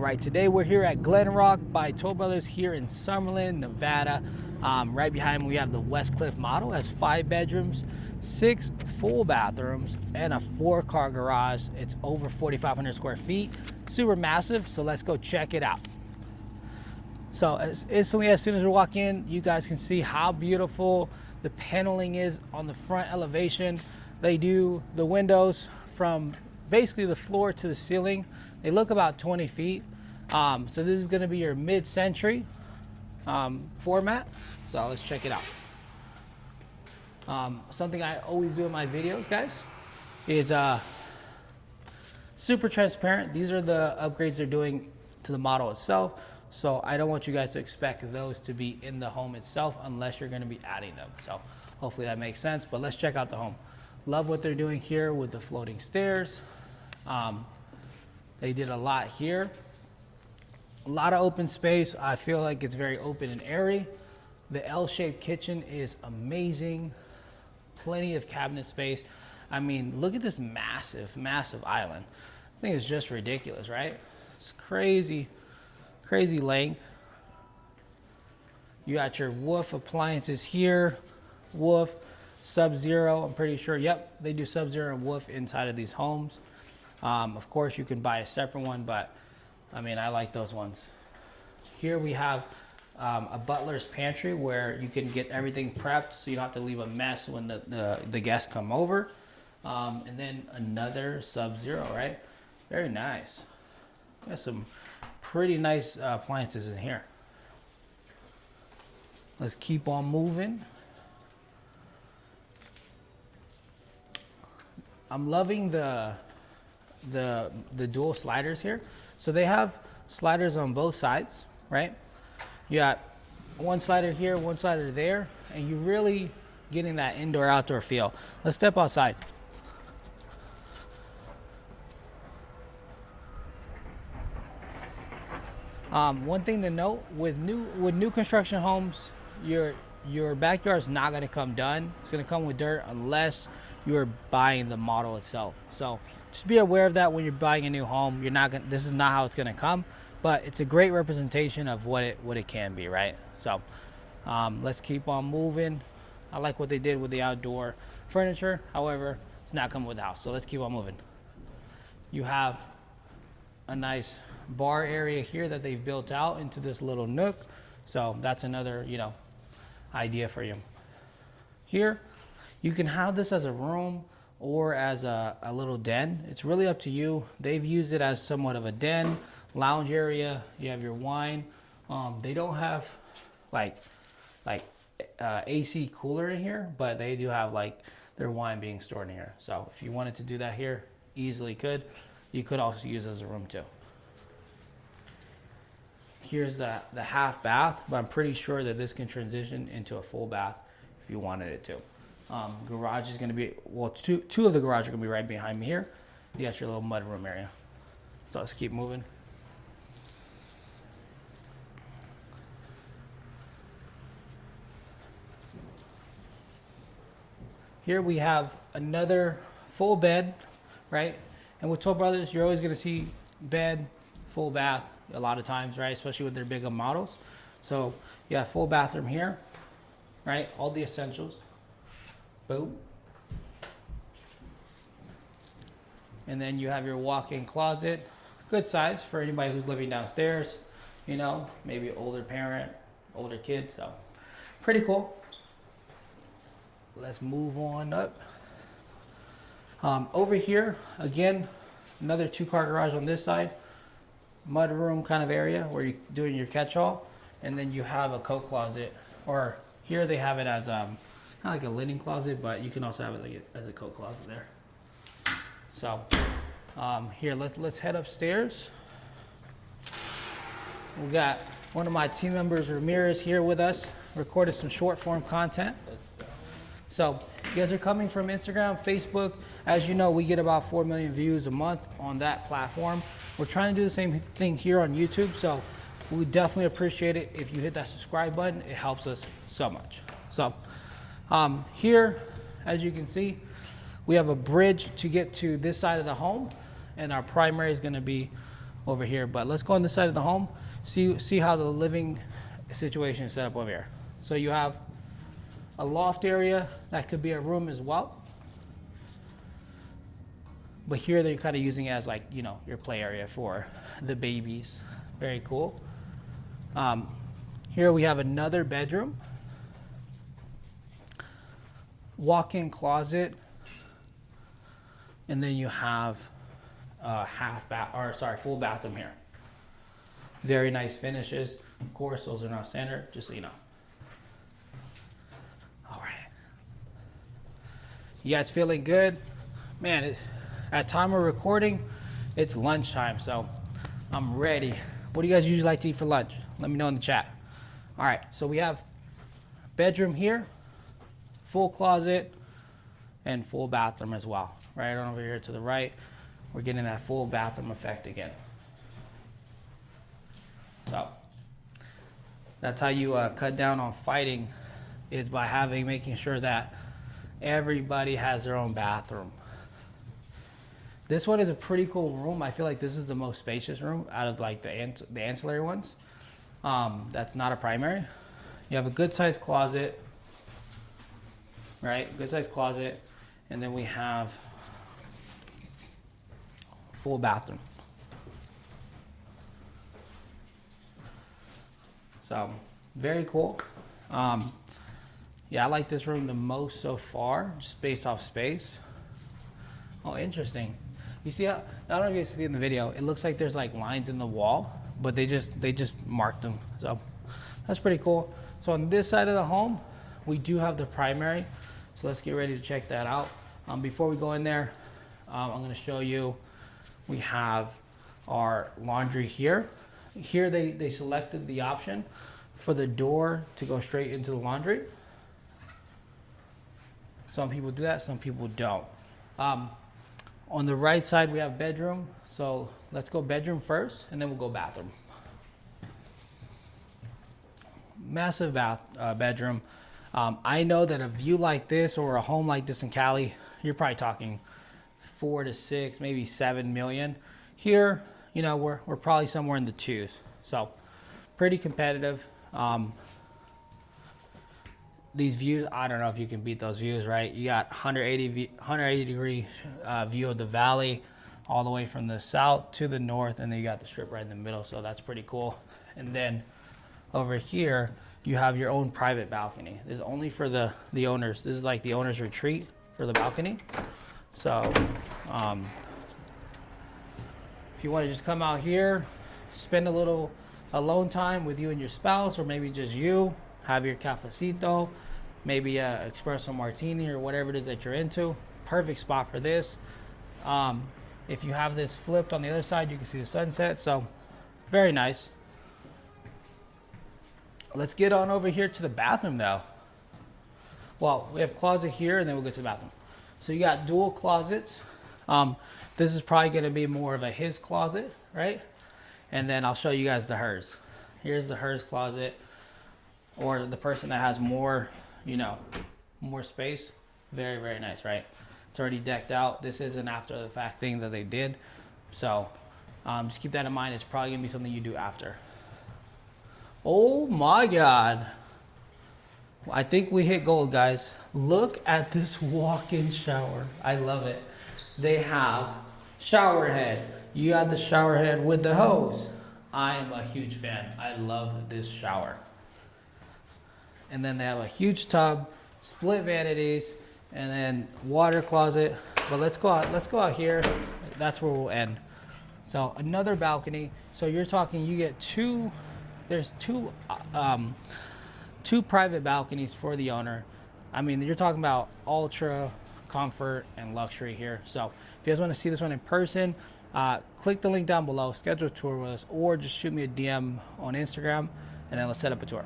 right, today we're here at Glenrock by Toll Brothers here in Summerlin, Nevada. Right behind me we have the West Cliff model. It has 5 bedrooms, 6 full bathrooms, and a 4-car garage. It's over 4,500 square feet, super massive. So let's go check it out. So instantly, as soon as we walk in, you guys can see how beautiful the paneling is on the front elevation. They do the windows from basically the floor to the ceiling. They look about 20 feet. So this is going to be your mid-century format. So let's check it out. Something I always do in my videos, guys, is super transparent. These are the upgrades they're doing to the model itself. So I don't want you guys to expect those to be in the home itself unless you're going to be adding them. So hopefully that makes sense. But let's check out the home. Love what they're doing here with the floating stairs. They did a lot here. A lot of open space. I feel like it's very open and airy. The L-shaped kitchen is amazing. Plenty of cabinet space. I mean, look at this massive, massive island. I think it's just ridiculous, right? It's crazy, crazy length. You got your Wolf appliances here. Wolf, Sub-Zero, I'm pretty sure. Yep, they do Sub-Zero and Wolf inside of these homes. Of course, you can buy a separate one, but I mean, I like those ones. Here we have a butler's pantry where you can get everything prepped so you don't have to leave a mess when the guests come over. And then another Sub-Zero, right? Very nice. Got some pretty nice appliances in here. Let's keep on moving. I'm loving the dual sliders here. So they have sliders on both sides, right? You got one slider here, one slider there, and you're really getting that indoor outdoor feel. Let's step outside. One thing to note with new construction homes, your backyard is not going to come done. It's going to come with dirt unless you're buying the model itself. So just be aware of that when you're buying a new home. This is not how it's going to come, but it's a great representation of what it can be, right? So let's keep on moving. I like what they did with the outdoor furniture. However, it's not coming with the house. So let's keep on moving. You have a nice bar area here that they've built out into this little nook. So that's another, idea for you. Here, you can have this as a room or as a little den. It's really up to you. They've used it as somewhat of a den, lounge area. You have your wine. They don't have like AC cooler in here, but they do have like their wine being stored in here. So if you wanted to do that here, easily could. You could also use it as a room too. Here's the half bath, but I'm pretty sure that this can transition into a full bath if you wanted it to. Garage is going to be, well, two of the garage are going to be right behind me here. You got your little mud room area. So let's keep moving. Here we have another full bed, right? And with Toll Brothers, you're always going to see bed, full bath a lot of times, right? Especially with their bigger models. So you have full bathroom here, right? All the essentials. Boom. And then you have your walk-in closet. Good size for anybody who's living downstairs, maybe older parent, older kid. So pretty cool. Let's move on up. Over here, again, another 2-car garage on this side. Mud room kind of area where you're doing your catch-all, and then you have a coat closet, or here they have it as kind of like a linen closet, but you can also have it as a coat closet there. So here, let's head upstairs. We got one of my team members, Ramirez, here with us, recorded some short form content. Let's go. So you guys are coming from Instagram, Facebook. As you know, we get about 4 million views a month on that platform. We're trying to do the same thing here on YouTube. So we definitely appreciate it if you hit that subscribe button. It helps us so much. So here, as you can see, we have a bridge to get to this side of the home. And our primary is going to be over here. But let's go on this side of the home, see how the living situation is set up over here. So you have a loft area that could be a room as well. But here they're kind of using it as like, you know, your play area for the babies. Very cool. Here we have another bedroom. Walk-in closet. And then you have a full bathroom here. Very nice finishes. Of course, those are not centered, just so you know. All right. You guys feeling good? Man, at time of recording, it's lunchtime, so I'm ready. What do you guys usually like to eat for lunch? Let me know in the chat. All right, so we have bedroom here, full closet, and full bathroom as well. Right on over here to the right, we're getting that full bathroom effect again. So that's how you cut down on fighting, is by making sure that everybody has their own bathroom. This one is a pretty cool room. I feel like this is the most spacious room out of like the ancillary ones. That's not a primary. You have a good sized closet, right? Good sized closet. And then we have full bathroom. So very cool. Yeah, I like this room the most so far, just based off space. Oh, interesting. You see how, I don't know if you guys see in the video, it looks like there's like lines in the wall, but they just marked them. So that's pretty cool. So on this side of the home, we do have the primary. So let's get ready to check that out. Before we go in there, I'm gonna show you, we have our laundry here. Here they selected the option for the door to go straight into the laundry. Some people do that, some people don't. On the right side, we have bedroom. So let's go bedroom first, and then we'll go bathroom. Massive bedroom. I know that a view like this or a home like this in Cali, you're probably talking 4 to 6, maybe 7 million. Here, you know, we're probably somewhere in the 2s. So pretty competitive. These views, I don't know if you can beat those views, right? You got 180 degree view of the valley all the way from the south to the north, and then you got the strip right in the middle, so that's pretty cool. And then over here, you have your own private balcony. This is only for the owners. This is like the owner's retreat for the balcony. So if you want to just come out here, spend a little alone time with you and your spouse, or maybe just you, have your cafecito, maybe a espresso martini or whatever it is that you're into. Perfect spot for this. If you have this flipped on the other side, you can see the sunset. So very nice. Let's get on over here to the bathroom though. Well, we have closet here, and then we'll get to the bathroom. So you got dual closets. This is probably going to be more of a his closet, right? And then I'll show you guys the hers. Here's the hers closet, or the person that has more, you know, more space. Very, very nice, right? It's already decked out. This is an after the fact thing that they did. So just keep that in mind. It's probably gonna be something you do after. Oh my God. I think we hit gold, guys. Look at this walk-in shower. I love it. They have shower head. You got the shower head with the hose. I am a huge fan. I love this shower. And then they have a huge tub, split vanities, and then water closet. But let's go out here. That's where we'll end. So another balcony. So you're talking, you get there's two private balconies for the owner. I mean, you're talking about ultra comfort and luxury here. So if you guys want to see this one in person, click the link down below, schedule a tour with us, or just shoot me a DM on Instagram, and then let's set up a tour.